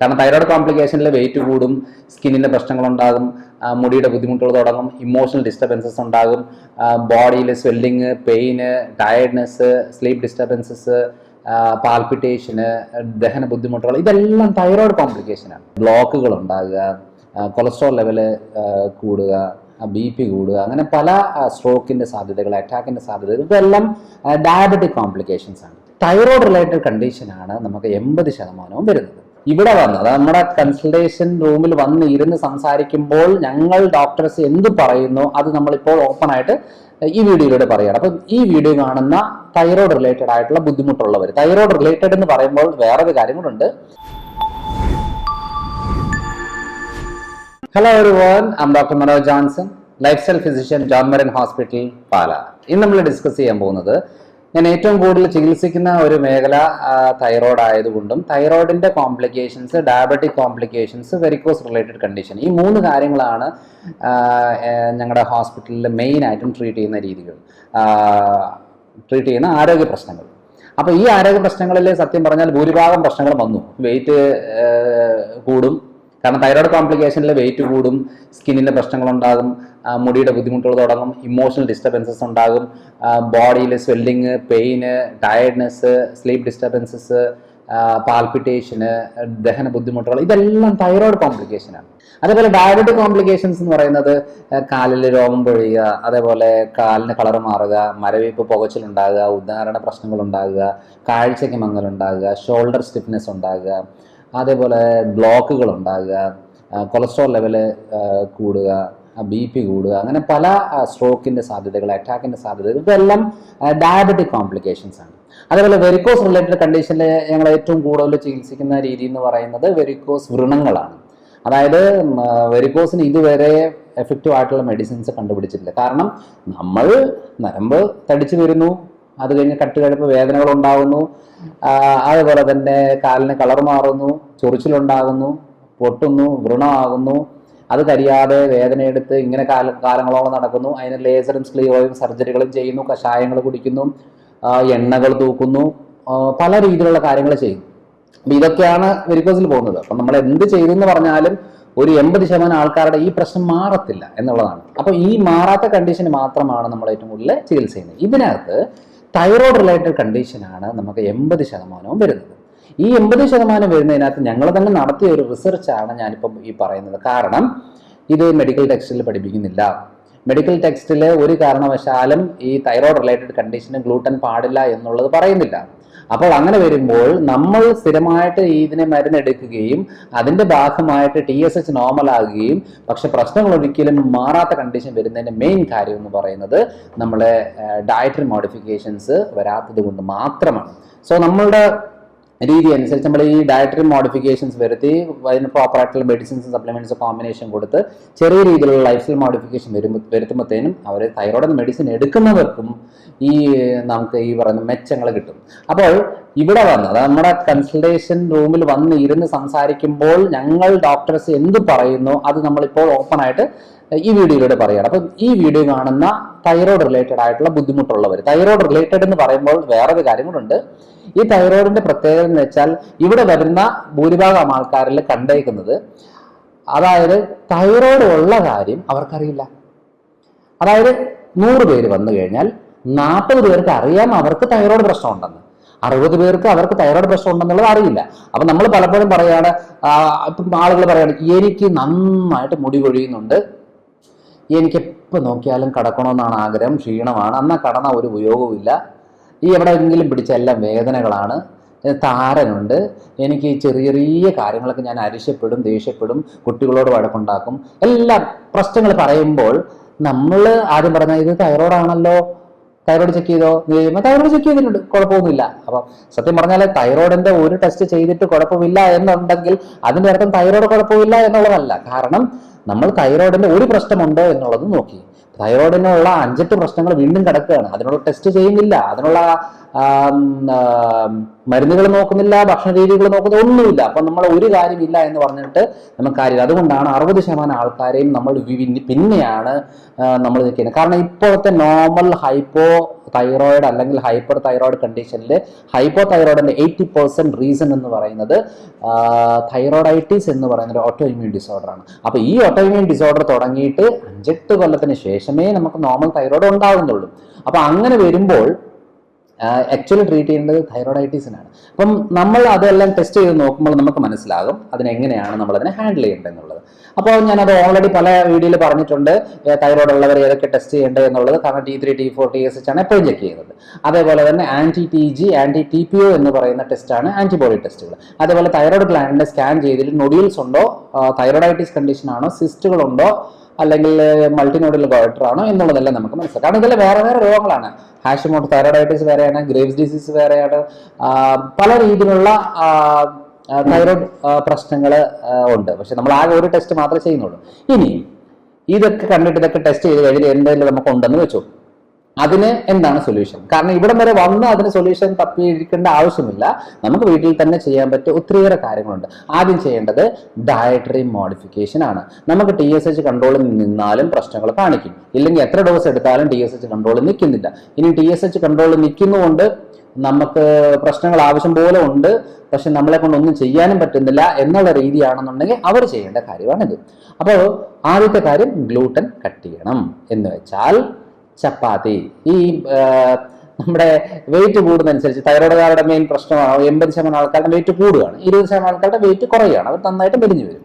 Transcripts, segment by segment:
കാരണം thyroid കോംപ്ലിക്കേഷനിൽ wait കൂടും, സ്കിന്നിൻ്റെ പ്രശ്നങ്ങളുണ്ടാകും, മുടിയുടെ ബുദ്ധിമുട്ടുകൾ തുടങ്ങും, ഇമോഷണൽ ഡിസ്റ്റർബൻസസ് ഉണ്ടാകും, ബോഡിയിൽ swelling, pain, tiredness, sleep disturbances, പാൽപിറ്റേഷന്, ദഹന ബുദ്ധിമുട്ടുകൾ, ഇതെല്ലാം തൈറോയ്ഡ് കോംപ്ലിക്കേഷനാണ്. ബ്ലോക്കുകൾ ഉണ്ടാകുക, കൊളസ്ട്രോൾ ലെവല് കൂടുക, BP കൂടുക, അങ്ങനെ പല സ്ട്രോക്കിൻ്റെ സാധ്യതകൾ, അറ്റാക്കിൻ്റെ സാധ്യതകൾ, ഇതെല്ലാം ഡയബറ്റിക് കോംപ്ലിക്കേഷൻസ് ആണ്. തൈറോയ്ഡ് റിലേറ്റഡ് കണ്ടീഷനാണ് നമുക്ക് 80% വരുന്നത്. ഇവിടെ വന്ന് നമ്മുടെ കൺസൾട്ടേഷൻ റൂമിൽ വന്ന് ഇരുന്ന് സംസാരിക്കുമ്പോൾ ഞങ്ങൾ ഡോക്ടേഴ്സ് എന്ത് പറയുന്നു അത് നമ്മളിപ്പോൾ ഓപ്പൺ ആയിട്ട് ഈ വീഡിയോയിലൂടെ പറയുകയാണ്. അപ്പം ഈ വീഡിയോ കാണുന്ന തൈറോയ്ഡ് റിലേറ്റഡ് ആയിട്ടുള്ള ബുദ്ധിമുട്ടുള്ളവർ, തൈറോയ്ഡ് റിലേറ്റഡ് എന്ന് പറയുമ്പോൾ വേറൊരു കാര്യം കൂടെ. Hello everyone, I am doctor Manoj Johnson, lifestyle physician, John Marian hospital, Pala. ഇന്ന് നമ്മൾ ഡിസ്കസ് ചെയ്യാൻ പോകുന്നത്, ഞാൻ ഏറ്റവും കൂടുതൽ ചികിത്സിക്കുന്ന ഒരു മേഖല തൈറോയ്ഡ് ആയതുകൊണ്ടും തൈറോയ്ഡിന്റെ complications, diabetic complications, varicose related condition, ഈ 3 കാര്യങ്ങളാണ് ഞങ്ങളുടെ ഹോസ്പിറ്റലിൽ മെയിൻ ആയിട്ടും ട്രീറ്റ് ചെയ്യുന്ന ആരോഗ്യ പ്രശ്നങ്ങൾ. അപ്പോൾ ഈ ആരോഗ്യ പ്രശ്നങ്ങളിൽ സത്യം പറഞ്ഞാൽ ഭൂരിഭാഗം പ്രശ്നങ്ങളും വന്നു. വെയിറ്റ് കൂടും, കാരണം തൈറോയ്ഡ് കോംപ്ലിക്കേഷനിൽ വെയിറ്റ് കൂടും, സ്കിന്നിൻ്റെ പ്രശ്നങ്ങളുണ്ടാകും, മുടിയുടെ ബുദ്ധിമുട്ടുകൾ തുടങ്ങും, ഇമോഷണൽ ഡിസ്റ്റർബൻസസ് ഉണ്ടാകും, ബോഡിയിൽ swelling, pain, tiredness, sleep disturbances, പാൽപിറ്റേഷന്, ദഹന ബുദ്ധിമുട്ടുകൾ, ഇതെല്ലാം തൈറോയ്ഡ് കോംപ്ലിക്കേഷനാണ്. അതേപോലെ ഡയബറ്റിക് കോംപ്ലിക്കേഷൻസ് എന്ന് പറയുന്നത് കാലിൽ രോമം പൊഴിയുക, അതേപോലെ കാലിന് കളർ മാറുക, മരവിപ്പ്, പുകച്ചിലുണ്ടാകുക, ഉദാഹരണ പ്രശ്നങ്ങൾ ഉണ്ടാകുക, കാഴ്ചയ്ക്ക് മങ്ങലുണ്ടാകുക, ഷോൾഡർ സ്റ്റിഫ്നെസ് ഉണ്ടാകുക, അതേപോലെ ബ്ലോക്കുകൾ ഉണ്ടാകുക, കൊളസ്ട്രോൾ ലെവല് കൂടുക, BP കൂടുക, അങ്ങനെ പല സ്ട്രോക്കിൻ്റെ സാധ്യതകൾ, അറ്റാക്കിൻ്റെ സാധ്യതകൾ, ഇതെല്ലാം ഡയബറ്റിക് കോംപ്ലിക്കേഷൻസ് ആണ്. അതേപോലെ വെരിക്കോസ് റിലേറ്റഡ് കണ്ടീഷനിൽ ഞങ്ങൾ ഏറ്റവും കൂടുതൽ ചികിത്സിക്കുന്ന രീതി എന്ന് പറയുന്നത് വെരിക്കോസ് വ്രണങ്ങളാണ്. അതായത് വെരിക്കോസിന് ഇതുവരെ എഫക്റ്റീവ് ആയിട്ടുള്ള മെഡിസിൻസ് കണ്ടുപിടിച്ചിട്ടില്ല. കാരണം നമ്മൾ നരമ്പ് തടിച്ചു വരുന്നു, അത് കഴിഞ്ഞ് കട്ടുകഴുപ്പ് വേദനകൾ ഉണ്ടാകുന്നു, അതുപോലെ തന്നെ കാലിന് കളർ മാറുന്നു, ചൊറിച്ചിലുണ്ടാകുന്നു, പൊട്ടുന്നു, വ്രണമാകുന്നു, അത് കരിയാതെ വേദനയെടുത്ത് ഇങ്ങനെ കാലങ്ങളോളം നടക്കുന്നു. അതിന് ലേസറും സ്ക്ലിയോയും സർജറികളും ചെയ്യുന്നു, കഷായങ്ങൾ കുടിക്കുന്നു, എണ്ണകൾ തൂക്കുന്നു, പല രീതിയിലുള്ള കാര്യങ്ങൾ ചെയ്യുന്നു. അപ്പം ഇതൊക്കെയാണ് വെരിക്കോസിൽ പോകുന്നത്. അപ്പം നമ്മൾ എന്ത് ചെയ്തു എന്ന് പറഞ്ഞാലും ഒരു 80% ആൾക്കാരുടെ ഈ പ്രശ്നം മാറത്തില്ല എന്നുള്ളതാണ്. അപ്പം ഈ മാറാത്ത കണ്ടീഷന് മാത്രമാണ് നമ്മൾ ഏറ്റവും കൂടുതൽ ചികിത്സ ചെയ്യുന്നത്. ഇതിനകത്ത് തൈറോയ്ഡ് റിലേറ്റഡ് കണ്ടീഷനാണ് നമുക്ക് 80% വരുന്നത്. ഈ 80% വരുന്നതിനകത്ത് ഞങ്ങൾ തന്നെ നടത്തിയ ഒരു റിസർച്ചാണ് ഞാനിപ്പം ഈ പറയുന്നത്. കാരണം ഇത് മെഡിക്കൽ ടെക്സ്റ്റിൽ പഠിപ്പിക്കുന്നില്ല. മെഡിക്കൽ ടെക്സ്റ്റിൽ ഒരു കാരണവശാലും ഈ തൈറോയ്ഡ് റിലേറ്റഡ് കണ്ടീഷന് ഗ്ലൂട്ടൻ പാടില്ല എന്നുള്ളത് പറയുന്നില്ല. അപ്പോൾ അങ്ങനെ വരുമ്പോൾ നമ്മൾ സ്ഥിരമായിട്ട് ഇതിനെ മരുന്നെടുക്കുകയും അതിൻ്റെ ഭാഗമായിട്ട് TSH നോർമൽ ആകുകയും പക്ഷെ പ്രശ്നങ്ങൾ ഒരിക്കലും മാറാത്ത കണ്ടീഷൻ വരുന്നതിൻ്റെ മെയിൻ കാര്യം എന്ന് പറയുന്നത് നമ്മളെ ഡയറ്ററി മോഡിഫിക്കേഷൻസ് വരാത്തത് കൊണ്ട് മാത്രമാണ്. സോ നമ്മളുടെ രീതി അനുസരിച്ച് നമ്മൾ ഈ ഡയറ്ററി മോഡിഫിക്കേഷൻസ് വരുത്തി അതിന് പ്രോപ്പറായിട്ടുള്ള മെഡിസിൻസ്, സപ്ലിമെന്റ്സ് കോമ്പിനേഷൻ കൊടുത്ത് ചെറിയ രീതിയിലുള്ള ലൈഫ് സ്റ്റൈൽ മോഡിഫിക്കേഷൻ വരുത്തുമ്പോഴത്തേനും അവർ തൈറോയ്ഡ് മെഡിസിൻ എടുക്കുന്നവർക്കും ഈ നമുക്ക് ഈ പറയുന്ന മെച്ചങ്ങൾ കിട്ടും. അപ്പോൾ ഇവിടെ വന്ന് നമ്മുടെ കൺസൾട്ടേഷൻ റൂമിൽ വന്ന് ഇരുന്ന് സംസാരിക്കുമ്പോൾ ഞങ്ങൾ ഡോക്ടേഴ്സ് എന്ത് പറയുന്നു അത് നമ്മളിപ്പോൾ ഓപ്പൺ ആയിട്ട് ഈ വീഡിയോയിലൂടെ പറയുകയാണ്. അപ്പം ഈ വീഡിയോ കാണുന്ന തൈറോയ്ഡ് റിലേറ്റഡ് ആയിട്ടുള്ള ബുദ്ധിമുട്ടുള്ളവർ, തൈറോയ്ഡ് റിലേറ്റഡ് എന്ന് പറയുമ്പോൾ വേറൊരു കാര്യം കൂടെ. ഈ തൈറോയിഡിന്റെ പ്രത്യേകത എന്ന് വെച്ചാൽ ഇവിടെ വരുന്ന ഭൂരിഭാഗം ആൾക്കാരിൽ കണ്ടേക്കുന്നത്, അതായത് തൈറോയ്ഡ് ഉള്ള കാര്യം അവർക്കറിയില്ല. അതായത് 100 പേര് വന്നു കഴിഞ്ഞാൽ 40 പേർക്ക് അറിയാം അവർക്ക് തൈറോയ്ഡ് പ്രശ്നം ഉണ്ടെന്ന്, 60 പേർക്ക് അവർക്ക് തൈറോയ്ഡ് പ്രശ്നം ഉണ്ടെന്നുള്ളത് അറിയില്ല. അപ്പൊ നമ്മൾ പലപ്പോഴും പറയാണ്, ഇപ്പം ആളുകൾ പറയാണ്, എനിക്ക് നന്നായിട്ട് മുടി കൊഴിയുന്നുണ്ട്, എനിക്ക് എപ്പോൾ നോക്കിയാലും കടക്കണമെന്നാണ് ആഗ്രഹം, ക്ഷീണമാണ്, എന്നാൽ കടന്ന ഒരു ഉപയോഗവുമില്ല, ഈ എവിടെയെങ്കിലും പിടിച്ച എല്ലാം വേദനകളാണ്, താരനുണ്ട്, എനിക്ക് ചെറിയ ചെറിയ കാര്യങ്ങളൊക്കെ ഞാൻ അരിശപ്പെടും, ദേഷ്യപ്പെടും, കുട്ടികളോട് വഴക്കുണ്ടാക്കും, എല്ലാം പ്രശ്നങ്ങൾ പറയുമ്പോൾ നമ്മൾ ആദ്യം പറഞ്ഞാൽ ഇത് തൈറോയ്ഡ് ആണല്ലോ, തൈറോയ്ഡ് ചെക്ക് ചെയ്തോ എന്ന് കഴിയുമ്പോൾ തൈറോയ്ഡ് ചെക്ക് ചെയ്തിട്ടുണ്ട്, കുഴപ്പമൊന്നുമില്ല. അപ്പം സത്യം പറഞ്ഞാൽ തൈറോയ്ഡിന്റെ ഒരു ടെസ്റ്റ് ചെയ്തിട്ട് കുഴപ്പമില്ല എന്നുണ്ടെങ്കിൽ അതിൻ്റെ അർത്ഥം തൈറോയ്ഡ് കുഴപ്പമില്ല എന്നുള്ളതല്ല. കാരണം നമ്മൾ തൈറോയ്ഡിന്റെ ഒരു പ്രശ്നമുണ്ടോ എന്നുള്ളത് നോക്കി, തൈറോയ്ഡിനുള്ള 5-8 പ്രശ്നങ്ങൾ വീണ്ടും കിടക്കുകയാണ്, അതിനുള്ള ടെസ്റ്റ് ചെയ്യുന്നില്ല, അതിനുള്ള മരുന്നുകൾ നോക്കുന്നില്ല, ഭക്ഷണ രീതികൾ നോക്കുന്നില്ല, ഒന്നുമില്ല. അപ്പൊ നമ്മൾ ഒരു കാര്യമില്ല എന്ന് പറഞ്ഞിട്ട് നമുക്ക് കാര്യമില്ല. അതുകൊണ്ടാണ് 60% ആൾക്കാരെയും നമ്മൾ പിന്നെയാണ് നമ്മൾ നിൽക്കുന്നത്. കാരണം ഇപ്പോഴത്തെ നോർമൽ ഹൈപ്പോ തൈറോയിഡ് അല്ലെങ്കിൽ ഹൈപ്പർ തൈറോയിഡ് കണ്ടീഷനിൽ ഹൈപ്പോ തൈറോയിഡിന്റെ 80% റീസൺ എന്ന് പറയുന്നത് തൈറോയിഡൈറ്റിസ് എന്ന് പറയുന്ന ഒരു ഓട്ടോ ഇമ്മ്യൂൺ ഡിസോർഡർ ആണ്. അപ്പൊ ഈ ഓട്ടോ ഇമ്മ്യൂൺ ഡിസോർഡർ തുടങ്ങിയിട്ട് 5-8 കൊല്ലത്തിന് ശേഷമേ നമുക്ക് നോർമൽ തൈറോയിഡ് ഉണ്ടാകുന്നുള്ളൂ. അപ്പൊ അങ്ങനെ വരുമ്പോൾ ആക്ച്വലി ട്രീറ്റ് ചെയ്യേണ്ടത് തൈറോയിഡൈറ്റിസിനാണ്. അപ്പം നമ്മൾ അതെല്ലാം ടെസ്റ്റ് ചെയ്ത് നോക്കുമ്പോൾ നമുക്ക് മനസ്സിലാകും അതിനെങ്ങനെയാണ് നമ്മളതിനെ ഹാൻഡിൽ ചെയ്യേണ്ടത് എന്നുള്ളത്. അപ്പോൾ ഞാനത് ഓൾറെഡി പല വീഡിയോയിൽ പറഞ്ഞിട്ടുണ്ട്, തൈറോയ്ഡ് ഉള്ളവർ ഏതൊക്കെ ടെസ്റ്റ് ചെയ്യേണ്ടത് എന്നുള്ളത്. കാരണം T3, T4, TSH ആണ് എപ്പോഴും ചെക്ക് ചെയ്യുന്നത്. അതേപോലെ തന്നെ anti-TG, anti-TPO എന്ന് പറയുന്ന ടെസ്റ്റാണ് ആന്റിബോഡി ടെസ്റ്റുകൾ. അതേപോലെ തൈറോയ്ഡ് ഗ്ലാൻഡിനെ സ്കാൻ ചെയ്തിട്ട് നൊഡ്യൂൾസ് ഉണ്ടോ, തൈറോയിഡൈറ്റിസ് കണ്ടീഷൻ ആണോ, സിസ്റ്റുകളുണ്ടോ, അല്ലെങ്കിൽ മൾട്ടിനോഡൽ ഗോയിറ്റർ ആണോ എന്നുള്ളതെല്ലാം നമുക്ക് മനസ്സിലാക്കാം. കാരണം ഇതെല്ലാം വേറെ വേറെ രോഗങ്ങളാണ്. ഹാഷിമോട്ടോ തൈറോയിഡൈറ്റിസ് വേറെയാണ്, ഗ്രേവ്സ് ഡിസീസ് വേറെയാണ്, പല രീതിയിലുള്ള തൈറോയ്ഡ് പ്രശ്നങ്ങൾ ഉണ്ട്. പക്ഷെ നമ്മൾ ആകെ ഒരു ടെസ്റ്റ് മാത്രമേ ചെയ്യുന്നുള്ളൂ. ഇനി ഇതൊക്കെ കണ്ടിട്ട് ഇതൊക്കെ ടെസ്റ്റ് ചെയ്ത് കഴിഞ്ഞിട്ട് എന്തെങ്കിലും നമുക്ക് ഉണ്ടെന്ന് വെച്ചു, അതിന് എന്താണ് സൊല്യൂഷൻ? കാരണം ഇവിടം വരെ വന്ന് അതിന് സൊല്യൂഷൻ തപ്പിയിരിക്കേണ്ട ആവശ്യമില്ല. നമുക്ക് വീട്ടിൽ തന്നെ ചെയ്യാൻ പറ്റിയ ഒത്തിരിയേറെ കാര്യങ്ങളുണ്ട്. ആദ്യം ചെയ്യേണ്ടത് ഡയറ്ററി മോഡിഫിക്കേഷൻ ആണ്. നമുക്ക് TSH കൺട്രോളിൽ നിന്നാലും പ്രശ്നങ്ങൾ കാണിക്കും, ഇല്ലെങ്കിൽ എത്ര ഡോസ് എടുത്താലും TSH കൺട്രോളിൽ നിൽക്കുന്നില്ല. ഇനി TSH കൺട്രോളിൽ നിൽക്കുന്നതുകൊണ്ട് നമുക്ക് പ്രശ്നങ്ങൾ ആവശ്യം പോലെ ഉണ്ട്, പക്ഷെ നമ്മളെ കൊണ്ടൊന്നും ചെയ്യാനും പറ്റുന്നില്ല എന്നുള്ള രീതിയാണെന്നുണ്ടെങ്കിൽ അവർ ചെയ്യേണ്ട കാര്യമാണിത്. അപ്പോൾ ആദ്യത്തെ കാര്യം ഗ്ലൂട്ടൻ കട്ട് ചെയ്യണം. എന്ന് വെച്ചാൽ ചപ്പാത്തി. ഈ നമ്മുടെ വെയിറ്റ് കൂടുന്നതനുസരിച്ച് തൈറോയ്ഡുകാരുടെ മെയിൻ പ്രശ്നമാണ് 80% ആൾക്കാരുടെ വെയിറ്റ് കൂടുകയാണ്, 20% ആൾക്കാരുടെ വെയിറ്റ് കുറയുകയാണ്, അവർ നന്നായിട്ട് മെലിഞ്ഞു വരും.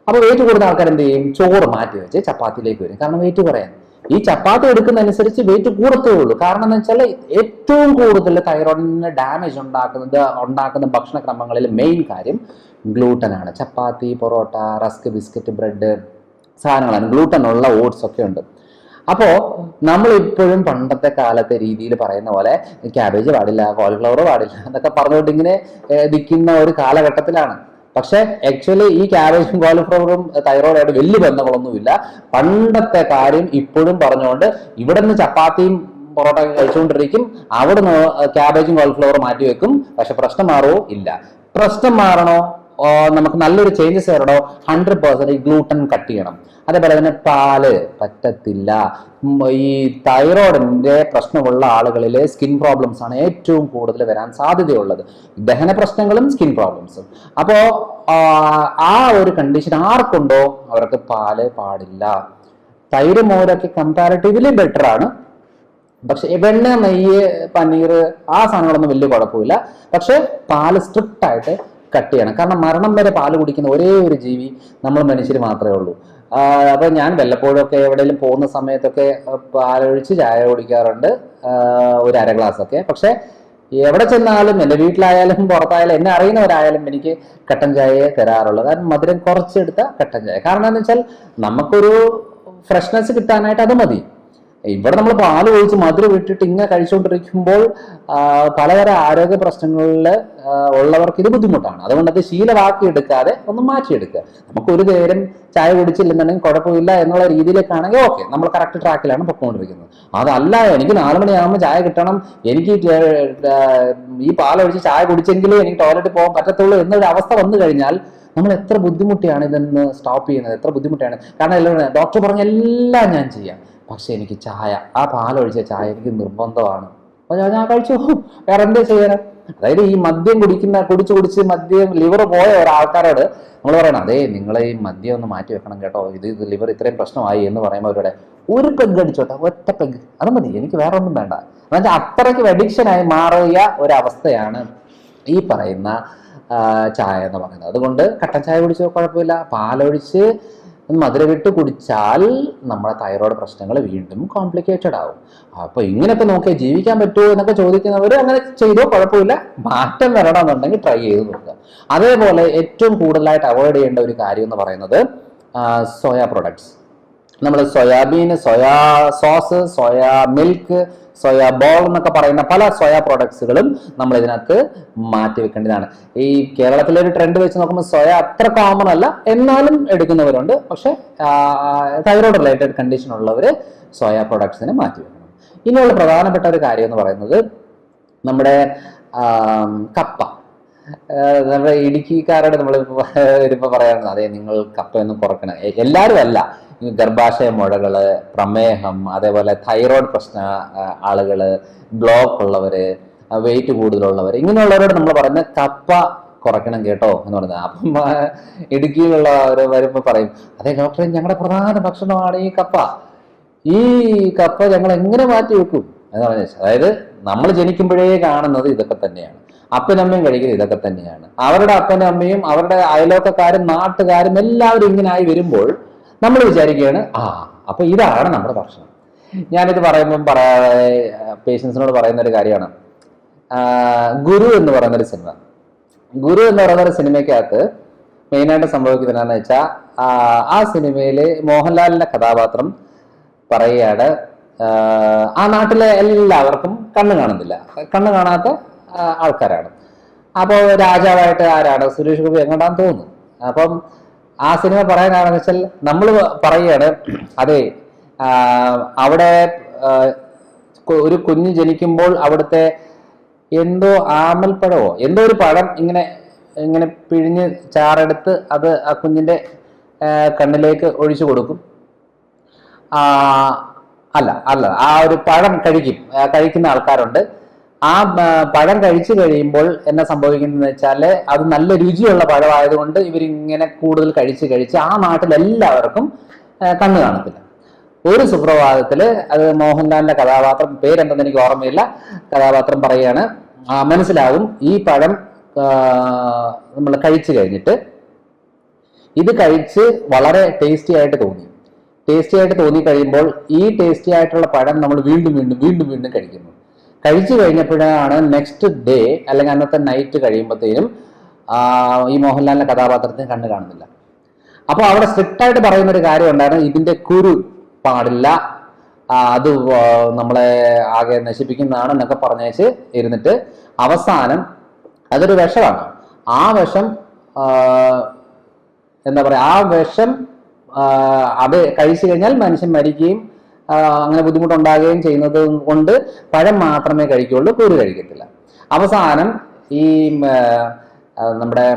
അപ്പോൾ വെയിറ്റ് കൂടുന്ന ആൾക്കാർ എന്ത് ചെയ്യും? ചോറ് മാറ്റി വെച്ച് ചപ്പാത്തിയിലേക്ക് വരും. കാരണം വെയിറ്റ് കുറയാൻ. ഈ ചപ്പാത്തി എടുക്കുന്നതനുസരിച്ച് വെയിറ്റ് കൂടത്തേ ഉള്ളൂ. കാരണം എന്ന് വെച്ചാൽ ഏറ്റവും കൂടുതൽ തൈറോയിഡിന് ഡാമേജ് ഉണ്ടാക്കുന്ന ഭക്ഷണക്രമങ്ങളിൽ മെയിൻ കാര്യം ഗ്ലൂട്ടൻ ആണ്. ചപ്പാത്തി, പൊറോട്ട, റസ്ക്, ബിസ്ക്കറ്റ്, ബ്രെഡ് സാധനങ്ങളാണ്. ഗ്ലൂട്ടൻ ഉള്ള ഓട്സ് ഒക്കെ ഉണ്ട്. അപ്പോ നമ്മൾ ഇപ്പോഴും പണ്ടത്തെ കാലത്തെ രീതിയിൽ പറയുന്ന പോലെ ക്യാബേജ് പാടില്ല, കോളിഫ്ലവർ പാടില്ല എന്നൊക്കെ പറഞ്ഞുകൊണ്ട് ഇങ്ങനെ നിൽക്കുന്ന ഒരു കാലഘട്ടത്തിലാണ്. പക്ഷെ ആക്ച്വലി ഈ ക്യാബേജും കോളിഫ്ലവറും തൈറോയിഡായിട്ട് വലിയ ബന്ധങ്ങളൊന്നുമില്ല. പണ്ടത്തെ കാര്യം ഇപ്പോഴും പറഞ്ഞുകൊണ്ട് ഇവിടെ നിന്ന് ചപ്പാത്തിയും പൊറോട്ട കഴിച്ചുകൊണ്ടിരിക്കും, അവിടുന്ന് ക്യാബേജും കോളിഫ്ലവറും മാറ്റി വെക്കും. പക്ഷെ പ്രശ്നം മാറുമോ? ഇല്ല. പ്രശ്നം മാറണോ, നമുക്ക് നല്ലൊരു ചേഞ്ചസ് വരണോ, 100% ഗ്ലൂട്ടൻ കട്ട് ചെയ്യണം. അതേപോലെ തന്നെ പാല് പറ്റത്തില്ല. ഈ തൈറോയിഡിന്റെ പ്രശ്നമുള്ള ആളുകളിൽ സ്കിൻ പ്രോബ്ലംസ് ആണ് ഏറ്റവും കൂടുതൽ വരാൻ സാധ്യതയുള്ളത്. ദഹന പ്രശ്നങ്ങളും സ്കിൻ പ്രോബ്ലംസും. അപ്പോ ആ ഒരു കണ്ടീഷൻ ആർക്കുണ്ടോ അവർക്ക് പാല് പാടില്ല. തൈര്, മോരൊക്കെ കമ്പാരിറ്റീവ്ലി ബെറ്റർ ആണ്. പക്ഷെ വെണ്ണ, നെയ്യ്, പനീർ ആ സാധനങ്ങളൊന്നും വലിയ കുഴപ്പമില്ല. പക്ഷെ പാല് സ്ട്രിക്റ്റ് ആയിട്ട് കട്ട് ചെയ്യണം. കാരണം മരണം വരെ പാല് കുടിക്കുന്ന ഒരേ ഒരു ജീവി നമ്മൾ മനുഷ്യർ മാത്രമേ ഉള്ളൂ. അപ്പൊ ഞാൻ വല്ലപ്പോഴും ഒക്കെ എവിടെയെങ്കിലും പോകുന്ന സമയത്തൊക്കെ പാലൊഴിച്ച് ചായ കുടിക്കാറുണ്ട്, ഒരു അര ഗ്ലാസ് ഒക്കെ. പക്ഷെ എവിടെ ചെന്നാലും, എൻ്റെ വീട്ടിലായാലും പുറത്തായാലും, എന്നെ അറിയുന്നവരായാലും എനിക്ക് കട്ടൻ ചായയെ തരാറുള്ളൂ. കാരണം മധുരം കുറച്ചെടുത്ത കട്ടൻ ചായ. കാരണം എന്താ വെച്ചാൽ നമുക്കൊരു ഫ്രഷ്നെസ് കിട്ടാനായിട്ട് അത് മതി. ഇവിടെ നമ്മൾ പാല് ഒഴിച്ച് മധുരം ഇട്ടിട്ട് ഇങ്ങനെ കഴിച്ചുകൊണ്ടിരിക്കുമ്പോൾ പലതരം ആരോഗ്യ പ്രശ്നങ്ങളിൽ ഉള്ളവർക്ക് ഇത് ബുദ്ധിമുട്ടാണ്. അതുകൊണ്ട് അത് ശീലമാക്കി എടുക്കാതെ ഒന്ന് മാറ്റിയെടുക്കുക. നമുക്ക് ഒരു നേരം ചായ കുടിച്ചില്ലെന്നുണ്ടെങ്കിൽ കുഴപ്പമില്ല എന്നുള്ള രീതിയിലേക്കാണെങ്കിൽ ഓക്കെ, നമ്മൾ കറക്റ്റ് ട്രാക്കിലാണ് പൊയ്ക്കൊണ്ടിരിക്കുന്നത്. അതല്ല, എനിക്ക് 4 മണിയാകുമ്പോൾ ചായ കിട്ടണം, എനിക്ക് ഈ പാലൊഴിച്ച് ചായ കുടിച്ചെങ്കിലേ എനിക്ക് ടോയ്ലറ്റിൽ പോകാൻ പറ്റത്തുള്ളൂ എന്നൊരു അവസ്ഥ വന്നു കഴിഞ്ഞാൽ നമ്മൾ എത്ര ബുദ്ധിമുട്ടിയാണ് ഇതെന്ന് സ്റ്റോപ്പ് ചെയ്യുന്നത്, എത്ര ബുദ്ധിമുട്ടാണ്. കാരണം എല്ലാം ഡോക്ടർ പറഞ്ഞ എല്ലാം ഞാൻ ചെയ്യാം, പക്ഷെ എനിക്ക് ചായ, ആ പാലൊഴിച്ച ചായ എനിക്ക് നിർബന്ധമാണ്. അപ്പോൾ ഞാൻ കഴിച്ചു, വേറെ എന്താ ചെയ്യാൻ? അതായത് ഈ മദ്യം കുടിച്ച് മദ്യം ലിവർ പോയ ഒരാൾക്കാരോട് നമ്മൾ പറയണം, അതേ നിങ്ങൾ ഈ മദ്യം ഒന്ന് മാറ്റി വെക്കണം കേട്ടോ, ഇത് ലിവർ ഇത്രയും പ്രശ്നമായി എന്ന് പറയുമ്പോൾ അവരുടെ ഒരു പെഗ് അടിച്ചോട്ടെ, ഒറ്റ പെഗ് അത് മതി, എനിക്ക് വേറെ ഒന്നും വേണ്ട. എന്നുവെച്ചാൽ അത്രയ്ക്ക് അഡിക്ഷനായി മാറിയ ഒരവസ്ഥയാണ് ഈ പറയുന്ന ചായ എന്ന് പറയുന്നത്. അതുകൊണ്ട് കട്ടൻ ചായ കുടിച്ചോ കുഴപ്പമില്ല, പാലൊഴിച്ച് മധുരവിട്ട് കുടിച്ചാൽ നമ്മുടെ തൈറോയ്ഡ് പ്രശ്നങ്ങൾ വീണ്ടും കോംപ്ലിക്കേറ്റഡ് ആവും. അപ്പൊ ഇങ്ങനെയൊക്കെ നോക്കിയാൽ ജീവിക്കാൻ പറ്റുമോ എന്നൊക്കെ ചോദിക്കുന്നവർ അങ്ങനെ ചെയ്തോ കുഴപ്പമില്ല, മാറ്റം വരണമെന്നുണ്ടെങ്കിൽ ട്രൈ ചെയ്ത് നോക്കുക. അതേപോലെ ഏറ്റവും കൂടുതലായിട്ട് അവോയ്ഡ് ചെയ്യേണ്ട ഒരു കാര്യം എന്ന് പറയുന്നത് സോയ പ്രൊഡക്ട്സ്. നമ്മൾ soyabean, soya sauce, soya milk, soya ball എന്നൊക്കെ പറയുന്ന പല സോയാ പ്രോഡക്ട്സുകളും നമ്മൾ ഇതിനകത്ത് മാറ്റി വെക്കേണ്ടതാണ്. ഈ കേരളത്തിലെ ഒരു ട്രെൻഡ് വെച്ച് നോക്കുമ്പോൾ സോയ അത്ര കോമൺ അല്ല, എന്നാലും എടുക്കുന്നവരുണ്ട്. പക്ഷെ തൈറോയ്ഡ് റിലേറ്റഡ് കണ്ടീഷൻ ഉള്ളവർ സോയ പ്രോഡക്ട്സിനെ മാറ്റി വെക്കണം. ഇനിയുള്ള പ്രധാനപ്പെട്ട ഒരു കാര്യം എന്ന് പറയുന്നത് നമ്മുടെ കപ്പ, നമ്മുടെ ഇടുക്കിക്കാരോട് നമ്മൾ വരുമ്പോൾ പറയാറുണ്ട്, അതെ നിങ്ങൾ കപ്പയൊന്നും കുറക്കണം. എല്ലാവരും അല്ല, ഗർഭാശയ മുഴകള്, പ്രമേഹം, അതേപോലെ തൈറോയ്ഡ് പ്രശ്ന ആളുകള്, ബ്ലോക്ക് ഉള്ളവര്, വെയിറ്റ് കൂടുതലുള്ളവർ, ഇങ്ങനെയുള്ളവരോട് നമ്മൾ പറയുന്നത് കപ്പ കുറയ്ക്കണം കേട്ടോ എന്ന് പറഞ്ഞത്. അപ്പം ഇടുക്കിയിലുള്ളവർ വരുമ്പോൾ പറയും, അതെ ഡോക്ടറെ ഞങ്ങളുടെ പ്രധാന ഭക്ഷണമാണ് ഈ കപ്പ, ഈ കപ്പ ഞങ്ങൾ എങ്ങനെ മാറ്റി വെക്കും എന്ന് പറഞ്ഞ. അതായത് നമ്മൾ ജനിക്കുമ്പോഴേ കാണുന്നത് ഇതൊക്കെ തന്നെയാണ്, അപ്പനമ്മയും കഴിക്കുന്നത് ഇതൊക്കെ തന്നെയാണ്. അവരുടെ അപ്പനും അമ്മയും അവരുടെ അയലോക്കക്കാരും നാട്ടുകാരും എല്ലാവരും ഇങ്ങനെ ആയി വരുമ്പോൾ നമ്മൾ വിചാരിക്കുകയാണ്, അപ്പൊ ഇതാണ് നമ്മുടെ ഭക്ഷണം. ഞാനിത് പറയുമ്പം പേഷ്യൻസിനോട് പറയുന്ന ഒരു കാര്യമാണ്, ഗുരു എന്ന് പറയുന്നൊരു സിനിമ. ഗുരു എന്ന് പറയുന്നൊരു സിനിമയ്ക്കകത്ത് മെയിനായിട്ട് സംഭവിക്കുന്നത് എന്താണെന്ന് വെച്ചാൽ, ആ സിനിമയില് മോഹൻലാലിന്റെ കഥാപാത്രം പറയുകയാണ്, ആ നാട്ടിലെ എല്ലാവർക്കും കണ്ണ് കാണുന്നില്ല, കണ്ണ് കാണാത്ത ആൾക്കാരാണ്. അപ്പോൾ രാജാവായിട്ട് ആരാണ്, സുരേഷ് ഗോപി എങ്ങോട്ടാന്ന് തോന്നുന്നു. അപ്പം ആ സിനിമ പറയാനാണെന്ന് വെച്ചാൽ നമ്മൾ പറയുകയാണ്, അതെ അവിടെ ഒരു കുഞ്ഞ് ജനിക്കുമ്പോൾ അവിടുത്തെ എന്തോ ആമൽപ്പഴമോ എന്തോ ഒരു പഴം ഇങ്ങനെ ഇങ്ങനെ പിഴിഞ്ഞ് ചാറെടുത്ത് അത് ആ കുഞ്ഞിന്റെ കണ്ണിലേക്ക് ഒഴിച്ചു കൊടുക്കും. അല്ല അല്ല ആ ഒരു പഴം കഴിക്കുന്ന ആൾക്കാരുണ്ട്. ആ പഴം കഴിച്ചു കഴിയുമ്പോൾ എന്നാ സംഭവിക്കുന്നതെന്ന് വെച്ചാൽ, അത് നല്ല രുചിയുള്ള പഴമായതുകൊണ്ട് ഇവരിങ്ങനെ കൂടുതൽ കഴിച്ച് ആ നാട്ടിലെല്ലാവർക്കും കണ്ണ് കാണത്തില്ല. ഒരു സുപ്രഭാതത്തില്, അത് മോഹൻലാലിന്റെ കഥാപാത്രം, പേരെന്തെന്ന് എനിക്ക് ഓർമ്മയില്ല, കഥാപാത്രം പറയാണ്, മനസ്സിലാകും ഈ പഴം നമ്മൾ കഴിച്ചു കഴിഞ്ഞിട്ട് ഇത് കഴിച്ച് വളരെ ടേസ്റ്റി ആയിട്ട് തോന്നി കഴിയുമ്പോൾ ഈ ടേസ്റ്റി ആയിട്ടുള്ള പഴം നമ്മൾ വീണ്ടും കഴിക്കുന്നു. കഴിച്ചു കഴിഞ്ഞപ്പോഴാണ് നെക്സ്റ്റ് ഡേ അല്ലെങ്കിൽ അന്നത്തെ നൈറ്റ് കഴിയുമ്പോഴത്തേനും ഈ മോഹൻലാലിന്റെ കഥാപാത്രത്തിന് കണ്ണ് കാണുന്നില്ല. അപ്പൊ അവിടെ സ്ട്രിക്റ്റ് ആയിട്ട് പറയുന്ന ഒരു കാര്യം ഉണ്ടായിരുന്നു, ഇതിന്റെ കുരു പാടില്ല, അത് നമ്മളെ ആകെ നശിപ്പിക്കുന്നതാണ് എന്നൊക്കെ പറഞ്ഞേച്ച് ഇരുന്നിട്ട് അവസാനം അതൊരു വിഷമാണ്. ആ വിഷം എന്താ പറയാ, ആ വിഷം അത് കഴിച്ചു കഴിഞ്ഞാൽ മനുഷ്യൻ മരിക്കുകയും അങ്ങനെ ബുദ്ധിമുട്ടുണ്ടാകുകയും ചെയ്യുന്നത് കൊണ്ട് പഴം മാത്രമേ കഴിക്കുകയുള്ളൂ, കുരു കഴിക്കത്തില്ല. അവസാനം ഈ നമ്മുടെ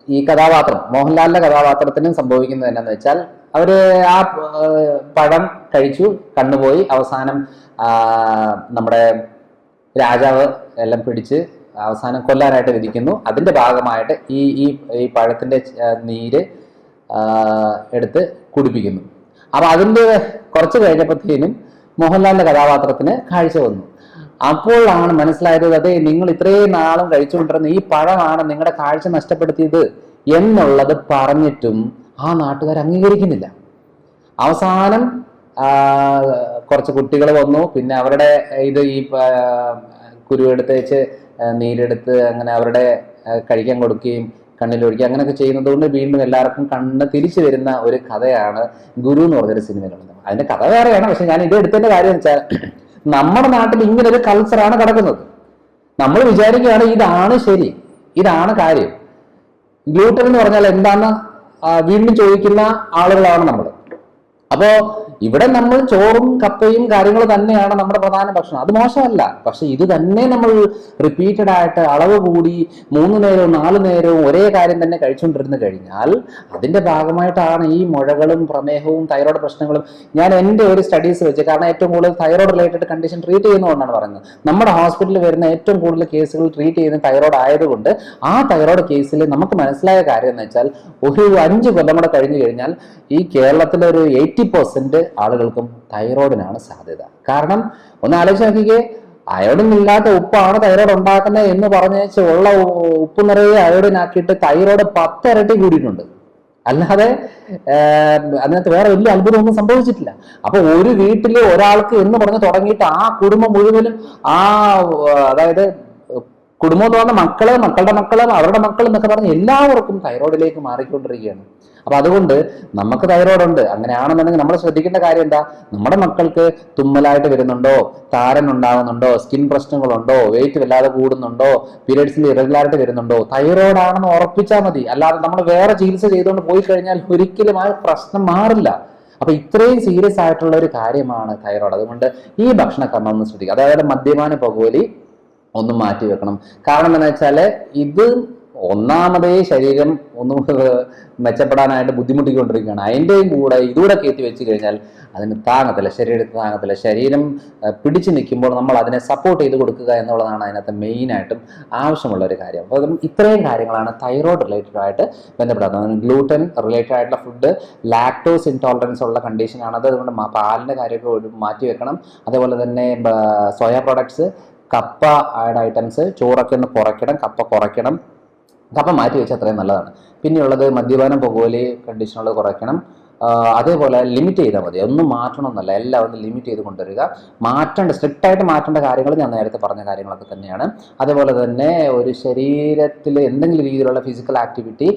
ഈ കഥാപാത്രം, മോഹൻലാലിന്റെ കഥാപാത്രത്തിനും സംഭവിക്കുന്നത് എന്നാന്ന് വെച്ചാൽ, അവര് ആ പഴം കഴിച്ചു, കണ്ണുപോയി, അവസാനം നമ്മുടെ രാജാവ് എല്ലാം പിടിച്ച് അവസാനം കൊല്ലാനായിട്ട് വിധിക്കുന്നു. അതിന്റെ ഭാഗമായിട്ട് ഈ പഴത്തിന്റെ നീര് എടുത്ത് കുടിപ്പിക്കുന്നു. അപ്പൊ അതിന്റെ കുറച്ച് കഴിഞ്ഞപ്പോഴത്തേനും മോഹൻലാലിന്റെ കഥാപാത്രത്തിന് കാഴ്ച വന്നു. അപ്പോഴാണ് മനസ്സിലായത്, അതെ നിങ്ങൾ ഇത്രയും നാളും കഴിച്ചുകൊണ്ടിരുന്ന ഈ പഴമാണ് നിങ്ങളുടെ കാഴ്ച നഷ്ടപ്പെടുത്തിയത് എന്നുള്ളത് പറഞ്ഞിട്ടും ആ നാട്ടുകാർ അംഗീകരിക്കുന്നില്ല. അവസാനം കുറച്ച് കുട്ടികൾ വന്നു, പിന്നെ അവരുടെ ഈ കുരുവെടുത്ത് വെച്ച് നീരെടുത്ത് അങ്ങനെ അവരുടെ കഴിക്കാൻ കൊടുക്കുകയും കണ്ണിലൊഴിക്കുക അങ്ങനെയൊക്കെ ചെയ്യുന്നത് കൊണ്ട് വീണ്ടും എല്ലാവർക്കും കണ്ണ് തിരിച്ചു വരുന്ന ഒരു കഥയാണ് ഗുരു എന്ന് പറഞ്ഞൊരു സിനിമയിലുള്ളത്. അതിന്റെ കഥ വേറെയാണ്, പക്ഷെ ഞാൻ ഇത് എടുത്തതിന്റെ കാര്യം വെച്ചാൽ, നമ്മുടെ നാട്ടിൽ ഇങ്ങനെ ഒരു കൾച്ചറാണ് കിടക്കുന്നത്. നമ്മൾ വിചാരിക്കുകയാണ് ഇതാണ് ശരി, ഇതാണ് കാര്യം. ഗ്ലൂട്ടൻ എന്ന് പറഞ്ഞാൽ എന്താന്ന് വീണ്ടും ചോദിക്കുന്ന ആളുകളാണ് നമ്മൾ. അപ്പോ ഇവിടെ നമ്മൾ ചോറും കപ്പയും കാര്യങ്ങൾ തന്നെയാണ് നമ്മുടെ പ്രധാന ഭക്ഷണം, അത് മോശമല്ല. പക്ഷെ ഇത് തന്നെ നമ്മൾ റിപ്പീറ്റഡ് ആയിട്ട് അളവ് കൂടി 3 നേരവും 4 നേരവും ഒരേ കാര്യം തന്നെ കഴിച്ചുകൊണ്ടിരുന്നു കഴിഞ്ഞാൽ അതിന്റെ ഭാഗമായിട്ടാണ് ഈ മുഴകളും പ്രമേഹവും തൈറോയ്ഡ് പ്രശ്നങ്ങളും. ഞാൻ എൻ്റെ ഒരു സ്റ്റഡീസ് വെച്ച്, കാരണം ഏറ്റവും കൂടുതൽ തൈറോയ്ഡ് റിലേറ്റഡ് കണ്ടീഷൻ ട്രീറ്റ് ചെയ്യുന്നതുകൊണ്ടാണ് പറയുന്നത്. നമ്മുടെ ഹോസ്പിറ്റലിൽ വരുന്ന ഏറ്റവും കൂടുതൽ കേസുകൾ ട്രീറ്റ് ചെയ്യുന്ന തൈറോയ്ഡ് ആയതുകൊണ്ട് ആ തൈറോയ്ഡ് കേസിൽ നമുക്ക് മനസ്സിലായ കാര്യം എന്ന് വെച്ചാൽ, ഒരു 5 കൊല്ലം കൂടെ കഴിഞ്ഞു കഴിഞ്ഞാൽ ഈ കേരളത്തിലെ ഒരു 80% ആളുകൾക്കും തൈറോയിഡിനാണ് സാധ്യത. കാരണം ഒന്ന് ആലോചിച്ച് നോക്കിക്കേ, അയോഡിൻ ഇല്ലാത്ത ഉപ്പാണ് തൈറോയ്ഡ് ഉണ്ടാക്കുന്നത് എന്ന് പറഞ്ഞേച്ച് ഉള്ള ഉപ്പ് നിറയെ അയോഡിൻ ആക്കിയിട്ട് തൈറോയ്ഡ് 10 ഇരട്ടി കൂടിയിട്ടുണ്ട്. അല്ലാതെ അതിനകത്ത് വേറെ വലിയ അത്ഭുതമൊന്നും സംഭവിച്ചിട്ടില്ല. അപ്പൊ ഒരു വീട്ടില് ഒരാൾക്ക് എന്ന് പറഞ്ഞ് തുടങ്ങിയിട്ട് ആ കുടുംബം മുഴുവനും അതായത് കുടുംബം എന്ന് പറഞ്ഞ മക്കള്, മക്കളുടെ മക്കള്, അവരുടെ മക്കൾ എന്നൊക്കെ പറഞ്ഞ് എല്ലാവർക്കും തൈറോയിഡിലേക്ക് മാറിക്കൊണ്ടിരിക്കുകയാണ്. അപ്പൊ അതുകൊണ്ട് നമുക്ക് തൈറോയ്ഡ് ഉണ്ട്, അങ്ങനെയാണെന്നുണ്ടെങ്കിൽ നമ്മൾ ശ്രദ്ധിക്കേണ്ട കാര്യം എന്താ, നമ്മുടെ മക്കൾക്ക് തുമ്മലായിട്ട് വരുന്നുണ്ടോ, താരൻ ഉണ്ടാകുന്നുണ്ടോ, സ്കിൻ പ്രശ്നങ്ങളുണ്ടോ, വെയിറ്റ് വല്ലാതെ കൂടുന്നുണ്ടോ, പീരിയഡ്സിൽ ഇറഗുലാരിറ്റി വരുന്നുണ്ടോ, തൈറോയ്ഡ് ആണെന്ന് ഉറപ്പിച്ചാൽ മതി. അല്ലാതെ നമ്മൾ വേറെ ചികിത്സ ചെയ്തുകൊണ്ട് പോയി കഴിഞ്ഞാൽ ഒരിക്കലും ആ പ്രശ്നം മാറില്ല. അപ്പൊ ഇത്രയും സീരിയസ് ആയിട്ടുള്ള ഒരു കാര്യമാണ് തൈറോയ്ഡ്. അതുകൊണ്ട് ഈ ഭക്ഷണക്രമം ഒന്ന് ശ്രദ്ധിക്കുക. അതായത് മദ്യപാന, പുകവലി, ഒന്ന് മാറ്റി വെക്കണം. കാരണം എന്താണെന്ന് വെച്ചാൽ ഇത് ഒന്നാമതേ ശരീരം ഒന്ന് മെച്ചപ്പെടാനായിട്ട് ബുദ്ധിമുട്ടിക്കൊണ്ടിരിക്കുകയാണ്. അതിൻ്റെയും കൂടെ ഇതുകൂടെ കയറ്റി വെച്ച് കഴിഞ്ഞാൽ അതിന് താങ്ങത്തില്ല, ശരീരത്തിന് താങ്ങത്തില്ല. ശരീരം പിടിച്ചു നിൽക്കുമ്പോൾ നമ്മൾ അതിനെ സപ്പോർട്ട് ചെയ്ത് കൊടുക്കുക എന്നുള്ളതാണ് അതിനകത്ത് മെയിനായിട്ടും ആവശ്യമുള്ള ഒരു കാര്യം. അപ്പോൾ ഇത്രയും കാര്യങ്ങളാണ് തൈറോയ്ഡ് റിലേറ്റഡ് ആയിട്ട് ബന്ധപ്പെടുന്നത്. ഗ്ലൂട്ടൻ റിലേറ്റഡ് ആയിട്ടുള്ള ഫുഡ്, ലാക്ടോസ് ഇൻടോളറൻസ് ഉള്ള കണ്ടീഷനാണത്. അതുകൊണ്ട് പാലിൻ്റെ കാര്യമൊക്കെ മാറ്റി വെക്കണം. അതേപോലെ തന്നെ സോയ പ്രോഡക്ട്സ്, കപ്പ ആഡ് ഐറ്റംസ്, ചോറൊക്കെ ഒന്ന് കുറയ്ക്കണം, കപ്പ കുറയ്ക്കണം. കപ്പ മാറ്റി വെച്ചാൽ അത്രയും നല്ലതാണ്. പിന്നെയുള്ളത് മദ്യപാനം, പുകവലി കണ്ടീഷനുള്ളത് കുറയ്ക്കണം. അതേപോലെ ലിമിറ്റ് ചെയ്താൽ മതി, ഒന്നും മാറ്റണമെന്നല്ല, എല്ലാം ഒന്ന് ലിമിറ്റ് ചെയ്ത് കൊണ്ടുവരിക. സ്ട്രിക്റ്റായിട്ട് മാറ്റേണ്ട കാര്യങ്ങൾ ഞാൻ നേരത്തെ പറഞ്ഞ കാര്യങ്ങളൊക്കെ തന്നെയാണ്. അതേപോലെ തന്നെ ഒരു ശരീരത്തിൽ എന്തെങ്കിലും രീതിയിലുള്ള ഫിസിക്കൽ ആക്ടിവിറ്റി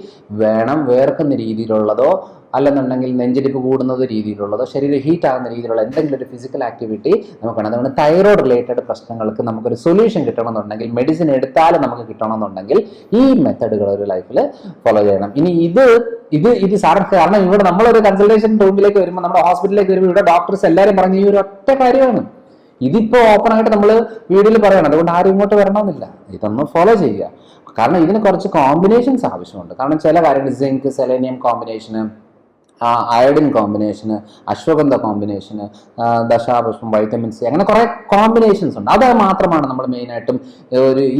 വേണം, വേർക്കുന്ന രീതിയിലുള്ളതോ അല്ലെന്നുണ്ടെങ്കിൽ നെഞ്ചിടിപ്പ് കൂടുന്നത് രീതിയിലുള്ളതോ ശരീരം ഹീറ്റ് ആകുന്ന രീതിയിലുള്ള എന്തെങ്കിലും ഒരു ഫിസിക്കൽ ആക്ടിവിറ്റി നമുക്ക് വേണം. അതുകൊണ്ട് തൈറോയ്ഡ് റിലേറ്റഡ് പ്രശ്നങ്ങൾക്ക് നമുക്കൊരു സൊല്യൂഷൻ കിട്ടണമെന്നുണ്ടെങ്കിൽ, മെഡിസിൻ എടുത്താലും നമുക്ക് കിട്ടണമെന്നുണ്ടെങ്കിൽ ഈ മെത്തഡുകൾ ഒരു ലൈഫിൽ ഫോളോ ചെയ്യണം. ഇനി ഇത് സാർ, കാരണം ഇവിടെ നമ്മളൊരു കൺസൾട്ടേഷൻ റൂമിലേക്ക് വരുമ്പോൾ, നമ്മുടെ ഹോസ്പിറ്റലിലേക്ക് വരുമ്പോൾ ഇവിടെ ഡോക്ടേഴ്സ് എല്ലാവരും പറഞ്ഞ ഈ ഒരു ഒറ്റ കാര്യമാണ്. ഇതിപ്പോൾ ഓപ്പൺ ആയിട്ട് നമ്മൾ വീഡിയോയിൽ പറയണം. അതുകൊണ്ട് ആരും ഇങ്ങോട്ട് വരണമെന്നില്ല, ഇതൊന്ന് ഫോളോ ചെയ്യുക. കാരണം ഇതിന് കുറച്ച് കോമ്പിനേഷൻസ് ആവശ്യമുണ്ട്. കാരണം ചില കാര്യങ്ങൾ സിങ്ക് സെലേനിയം കോമ്പിനേഷന്, അയഡിൻ കോമ്പിനേഷന്, അശ്വഗന്ധ കോമ്പിനേഷന്, ദശാപുഷ്പം, വൈറ്റമിൻ സി, അങ്ങനെ കുറേ കോമ്പിനേഷൻസ് ഉണ്ട്. അത് മാത്രമാണ് നമ്മൾ മെയിനായിട്ടും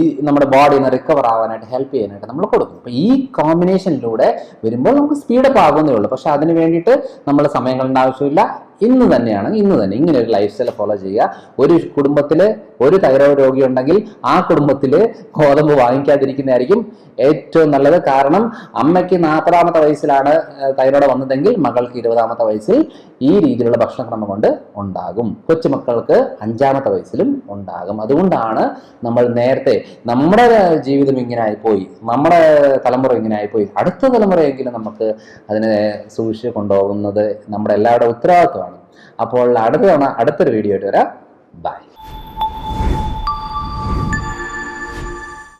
ഈ നമ്മുടെ ബോഡിന്ന് റിക്കവർ ആവാനായിട്ട് ഹെൽപ്പ് ചെയ്യാനായിട്ട് നമ്മൾ കൊടുക്കും. അപ്പോൾ ഈ കോമ്പിനേഷനിലൂടെ വരുമ്പോൾ നമുക്ക് സ്പീഡപ്പ് ആകുന്നേ ഉള്ളൂ. പക്ഷെ അതിന് വേണ്ടിയിട്ട് നമ്മൾ സമയം കളേണ്ട ആവശ്യമില്ല. ഇന്ന് തന്നെ ഇങ്ങനെ ഒരു ലൈഫ് സ്റ്റൈൽ ഫോളോ ചെയ്യുക. ഒരു കുടുംബത്തിൽ ഒരു തൈറോയ്ഡ് രോഗി ഉണ്ടെങ്കിൽ ആ കുടുംബത്തിൽ ഗോതമ്പ് വാങ്ങിക്കാതിരിക്കുന്നതായിരിക്കും ഏറ്റവും നല്ലത്. കാരണം അമ്മയ്ക്ക് 40ാമത്തെ വയസ്സിലാണ് തൈറോയ്ഡ് വന്നതെങ്കിൽ മകൾക്ക് 20ാമത്തെ വയസ്സിൽ ഈ രീതിയിലുള്ള ഭക്ഷണക്രമം കൊണ്ട് ഉണ്ടാകും. കൊച്ചുമക്കൾക്ക് 5ാമത്തെ വയസ്സിലും ഉണ്ടാകും. അതുകൊണ്ടാണ് നമ്മൾ നേരത്തെ നമ്മുടെ ജീവിതം ഇങ്ങനെ ആയിപ്പോയി, നമ്മുടെ തലമുറ ഇങ്ങനെ ആയിപ്പോയി, അടുത്ത തലമുറയെങ്കിലും നമുക്ക് അതിനെ സൂക്ഷിച്ച് കൊണ്ടുപോകുന്നത് നമ്മുടെ എല്ലാവരുടെ ഉത്തരവാദിത്വമാണ്. അപ്പോൾ അടുത്തൊരു വീഡിയോ ആയിട്ട് വരാം. ബൈ.